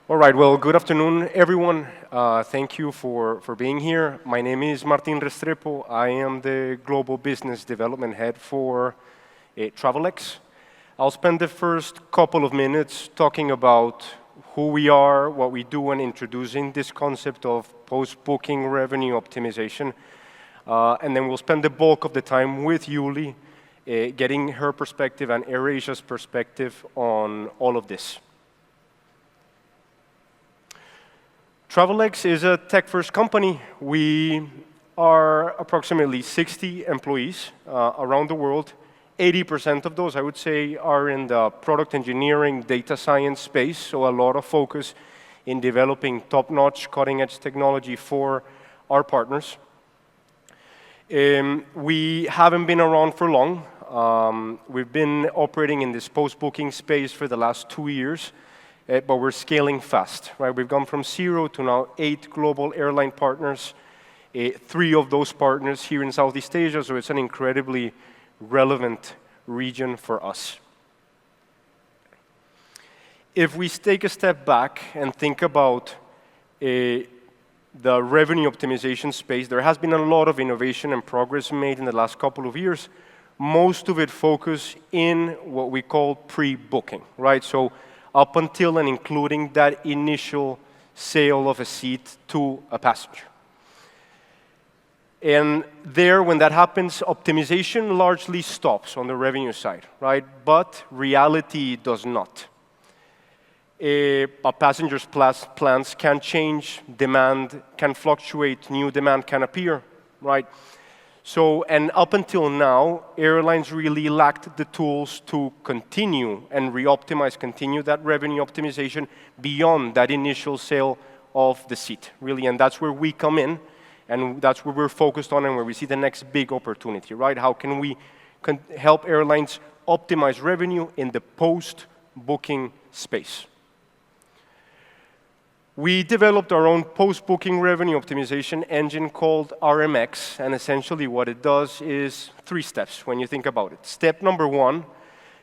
All right, well, good afternoon, everyone. Thank you for being here. My name is Martin Restrepo. I am the Global Business Development Head for TravelX. I'll spend the first couple of minutes talking about who we are, what we do, and introducing this concept of post-booking revenue optimization. And then we'll spend the bulk of the time with Yuli, getting her perspective and AirAsia's perspective on all of this. TravelX is a tech-first company. We are approximately 60 employees around the world. 80% of those, I would say, are in the product engineering, data science space, so a lot of focus in developing top-notch, cutting-edge technology for our partners. We haven't been around for long. We've been operating in this post-booking space for the last 2 years. But we're scaling fast, right? We've gone from 0 to now 8 global airline partners, 3 of those partners here in Southeast Asia, so it's an incredibly relevant region for us. If we take a step back and think about the revenue optimization space, there has been a lot of innovation and progress made in the last couple of years, most of it focused in what we call pre-booking, right? So up until and including that initial sale of a seat to a passenger. And there, when that happens, optimization largely stops on the revenue side, right? But reality does not. A passenger's plans can change, demand can fluctuate, new demand can appear, right? So, and up until now, airlines really lacked the tools to continue and continue that revenue optimization beyond that initial sale of the seat, really. And that's where we come in, and that's where we're focused on and where we see the next big opportunity, right? How can we help airlines optimize revenue in the post-booking space? We developed our own post-booking revenue optimization engine called RMX, and essentially what it does is 3 steps when you think about it. Step number 1,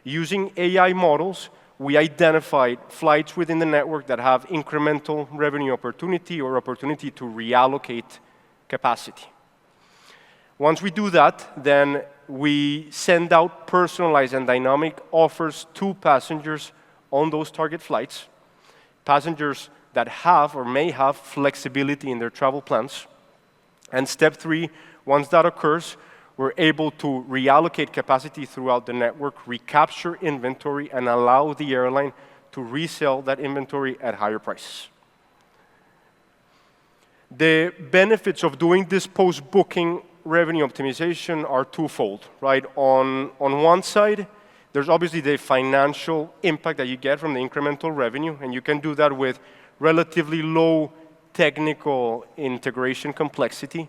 using AI models, we identified flights within the network that have incremental revenue opportunity or opportunity to reallocate capacity. Once we do that, then we send out personalized and dynamic offers to passengers on those target flights. Passengers that have or may have flexibility in their travel plans. And step 3, once that occurs, we're able to reallocate capacity throughout the network, recapture inventory, and allow the airline to resell that inventory at higher prices. The benefits of doing this post-booking revenue optimization are twofold, right? On one side, there's obviously the financial impact that you get from the incremental revenue, and you can do that with relatively low technical integration complexity,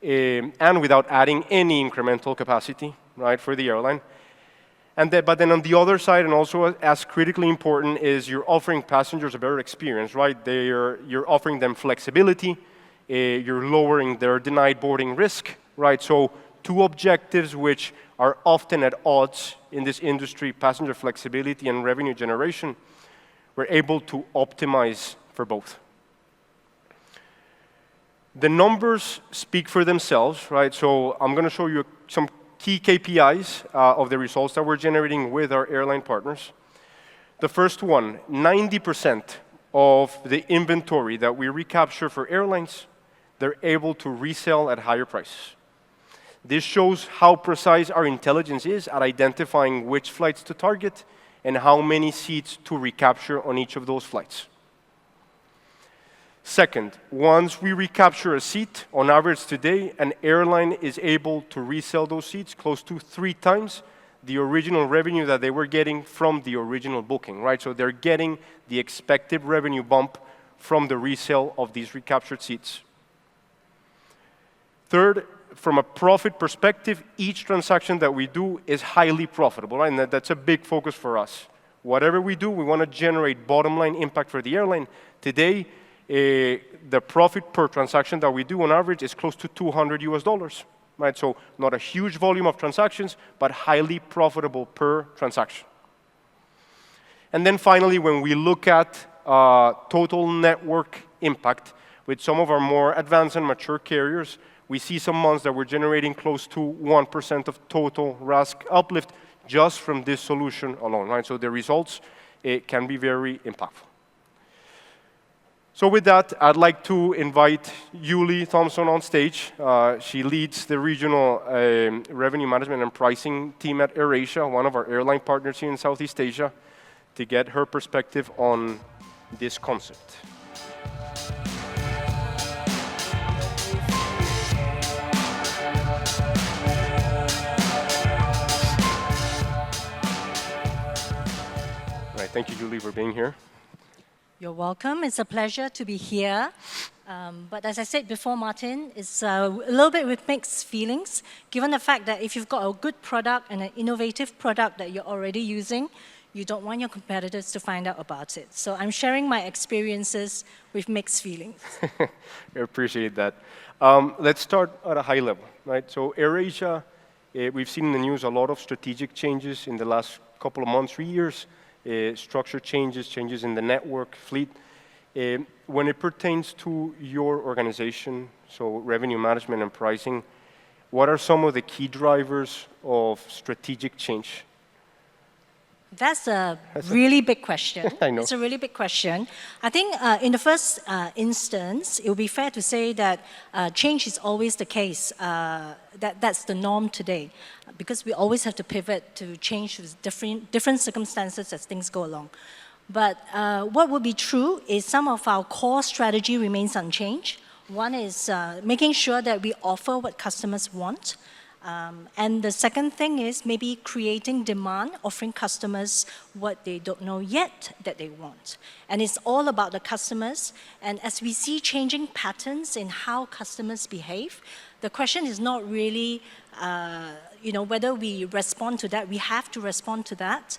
and without adding any incremental capacity, right, for the airline. But then on the other side, and also as critically important, is you're offering passengers a better experience, right? You're offering them flexibility, you're lowering their denied boarding risk, right? So 2 objectives which are often at odds in this industry, passenger flexibility and revenue generation. We're able to optimize for both. The numbers speak for themselves, right? So I'm going to show you some key KPIs of the results that we're generating with our airline partners. The first one, 90% of the inventory that we recapture for airlines, they're able to resell at higher prices. This shows how precise our intelligence is at identifying which flights to target and how many seats to recapture on each of those flights. Second, once we recapture a seat, on average today, an airline is able to resell those seats close to 3 times the original revenue that they were getting from the original booking, right? So they're getting the expected revenue bump from the resale of these recaptured seats. Third, from a profit perspective, each transaction that we do is highly profitable, right? And that's a big focus for us. Whatever we do, we want to generate bottom line impact for the airline. Today, the profit per transaction that we do on average is close to $200, right? So not a huge volume of transactions, but highly profitable per transaction. And then finally, when we look at total network impact with some of our more advanced and mature carriers, we see some months that we're generating close to 1% of total RASK uplift just from this solution alone, right? So the results, it can be very impactful. So with that, I'd like to invite Yuli Thompson on stage. She leads the regional revenue management and pricing team at AirAsia, one of our airline partners here in Southeast Asia, to get her perspective on this concept. Right, thank you, Yuli, for being here. You're welcome. It's a pleasure to be here. But as I said before, Martin, it's a little bit with mixed feelings, given the fact that if you've got a good product and an innovative product that you're already using, you don't want your competitors to find out about it. So I'm sharing my experiences with mixed feelings. I appreciate that. Let's start at a high level, right? So AirAsia, we've seen in the news a lot of strategic changes in the last couple of months, 3 years. Structure changes in the network, fleet. When it pertains to your organization, so revenue management and pricing, what are some of the key drivers of strategic change? That's a really big question. I know. It's a really big question. I think in the first instance, it would be fair to say that change is always the case. That's the norm today, because we always have to pivot to change with different circumstances as things go along. But what would be true is some of our core strategy remains unchanged. One is making sure that we offer what customers want. And the second thing is maybe creating demand, offering customers what they don't know yet that they want. And it's all about the customers. And as we see changing patterns in how customers behave, the question is not really whether we respond to that. We have to respond to that.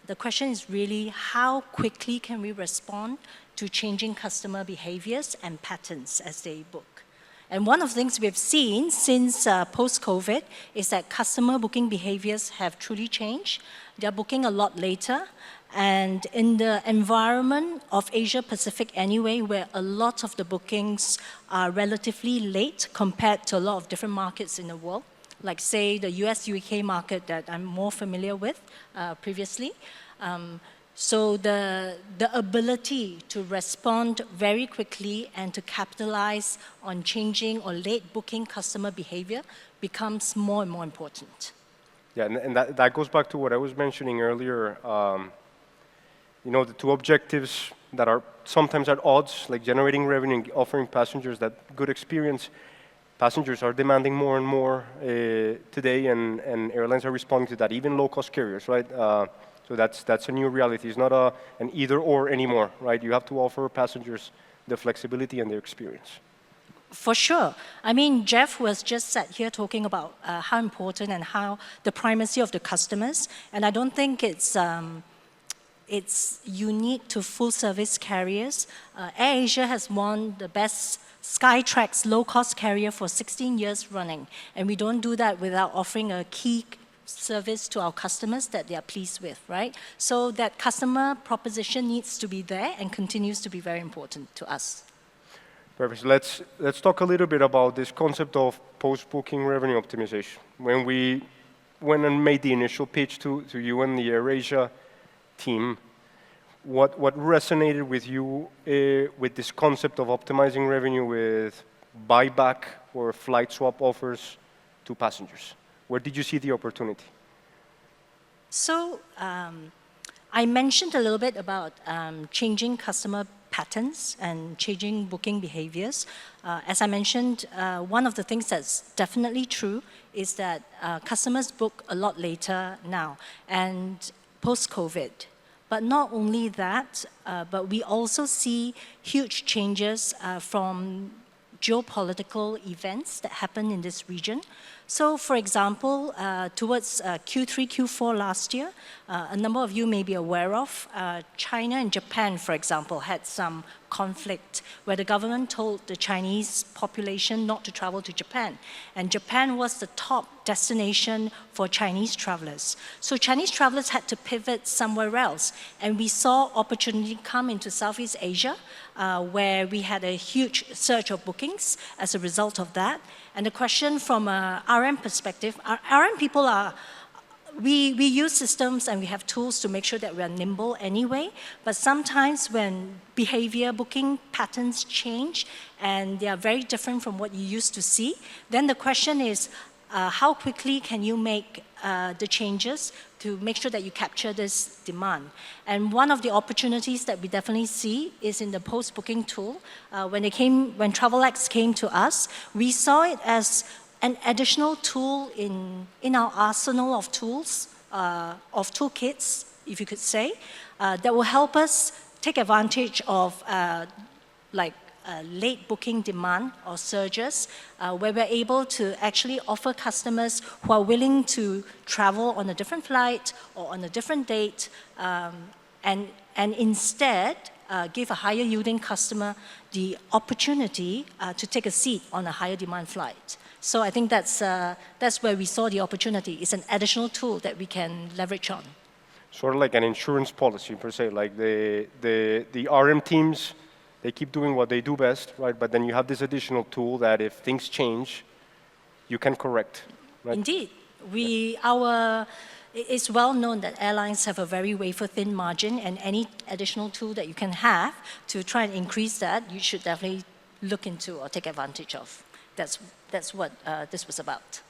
The question is really how quickly can we respond to changing customer behaviors and patterns as they book. And one of the things we've seen since post-COVID is that customer booking behaviors have truly changed. They're booking a lot later. And in the environment of Asia Pacific anyway, where a lot of the bookings are relatively late compared to a lot of different markets in the world, like say the US, UK market that I'm more familiar with previously. So the ability to respond very quickly and to capitalize on changing or late booking customer behavior becomes more and more important. Yeah, and that goes back to what I was mentioning earlier. The two objectives that are sometimes at odds, like generating revenue and offering passengers that good experience. Passengers are demanding more and more today, and airlines are responding to that, even low-cost carriers, right? So that's a new reality. It's not an either-or anymore, right? You have to offer passengers the flexibility and their experience. For sure. I mean, Jeff was just sat here talking about how important and how the primacy of the customers. And I don't think it's unique to full-service carriers. AirAsia has won the best Skytrax low-cost carrier for 16 years running. And we don't do that without offering a key service to our customers that they are pleased with, right? So that customer proposition needs to be there and continues to be very important to us. Perfect. Let's talk a little bit about this concept of post-booking revenue optimization. When we went and made the initial pitch to you and the AirAsia team, what resonated with you with this concept of optimizing revenue with buyback or flight swap offers to passengers? Where did you see the opportunity? So I mentioned a little bit about changing customer patterns and changing booking behaviors. As I mentioned, one of the things that's definitely true is that customers book a lot later now and post-COVID. But not only that, but we also see huge changes from geopolitical events that happen in this region. So, for example, towards Q3, Q4 last year, a number of you may be aware of, China and Japan, for example, had some conflict where the government told the Chinese population not to travel to Japan. And Japan was the top destination for Chinese travelers. So Chinese travelers had to pivot somewhere else. And we saw opportunity come into Southeast Asia, where we had a huge surge of bookings as a result of that. And the question from a RM perspective, our RM people are, we use systems and we have tools to make sure that we are nimble anyway, but sometimes when behavior, booking patterns change and they are very different from what you used to see, then the question is, how quickly can you make the changes to make sure that you capture this demand? And one of the opportunities that we definitely see is in the post-booking tool. When TravelX came to us, we saw it as an additional tool in our arsenal of tools, of toolkits, if you could say, that will help us take advantage of late booking demand or surges, where we're able to actually offer customers who are willing to travel on a different flight or on a different date, and instead give a higher yielding customer the opportunity to take a seat on a higher demand flight. So I think that's where we saw the opportunity. It's an additional tool that we can leverage on. Sort of like an insurance policy per se, like the RM teams, they keep doing what they do best, right? But then you have this additional tool that if things change, you can correct, right? Indeed. It's well known that airlines have a very wafer-thin margin, and any additional tool that you can have to try and increase that, you should definitely look into or take advantage of. That's what this was about.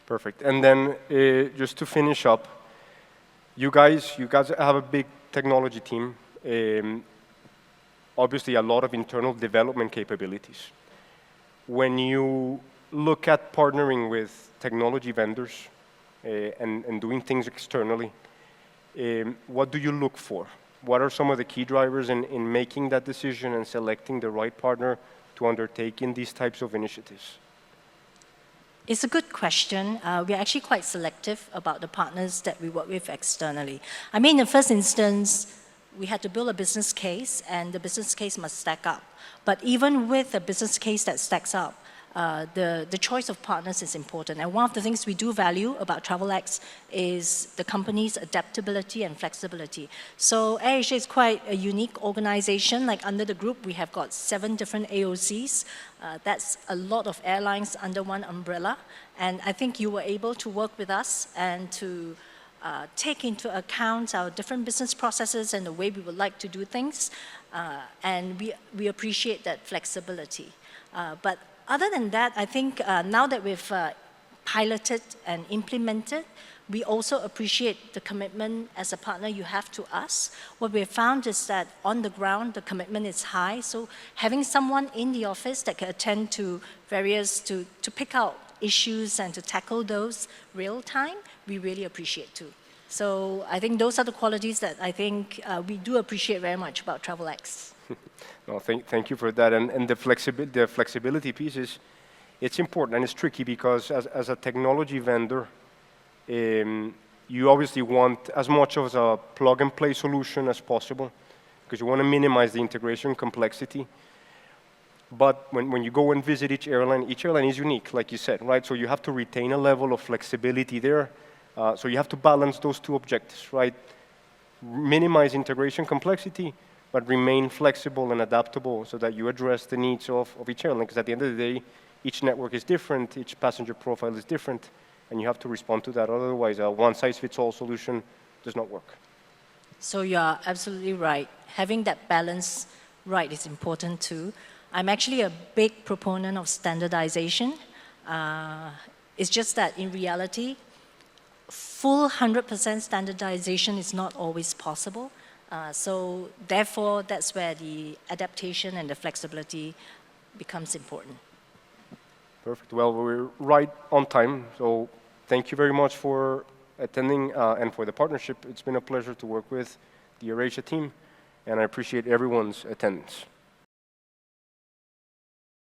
Perfect. And then just to finish up, you guys have a big technology team. Obviously, a lot of internal development capabilities. When you look at partnering with technology vendors and doing things externally, what do you look for? What are some of the key drivers in making that decision and selecting the right partner to undertake in these types of initiatives? It's a good question. We're actually quite selective about the partners that we work with externally. I mean, in the first instance, we had to build a business case, and the business case must stack up. But even with a business case that stacks up, the choice of partners is important. And one of the things we do value about TravelX is the company's adaptability and flexibility. So AirAsia is quite a unique organization. Like under the group, we have got 7 different AOCs. That's a lot of airlines under one umbrella. And I think you were able to work with us and to take into account our different business processes and the way we would like to do things. And we appreciate that flexibility. But other than that, I think now that we've piloted and implemented, we also appreciate the commitment as a partner you have to us. What we have found is that on the ground, the commitment is high. So having someone in the office that can attend to to pick out issues and to tackle those real time, we really appreciate too. So I think those are the qualities that I think we do appreciate very much about TravelX. No, thank you for that. And the flexibility piece it's important and it's tricky because as a technology vendor, you obviously want as much of a plug-and-play solution as possible because you want to minimize the integration complexity. But when you go and visit each airline is unique, like you said, right? So you have to retain a level of flexibility there. So you have to balance those two objectives, right? Minimize integration complexity, but remain flexible and adaptable so that you address the needs of each airline. Because at the end of the day, each network is different, each passenger profile is different, and you have to respond to that. Otherwise, a one-size-fits-all solution does not work. So you're absolutely right. Having that balance right is important too. I'm actually a big proponent of standardization. It's just that in reality, full 100% standardization is not always possible. So therefore, that's where the adaptation and the flexibility becomes important. Perfect. Well, we're right on time. So thank you very much for attending and for the partnership. It's been a pleasure to work with the AirAsia team, and I appreciate everyone's attendance.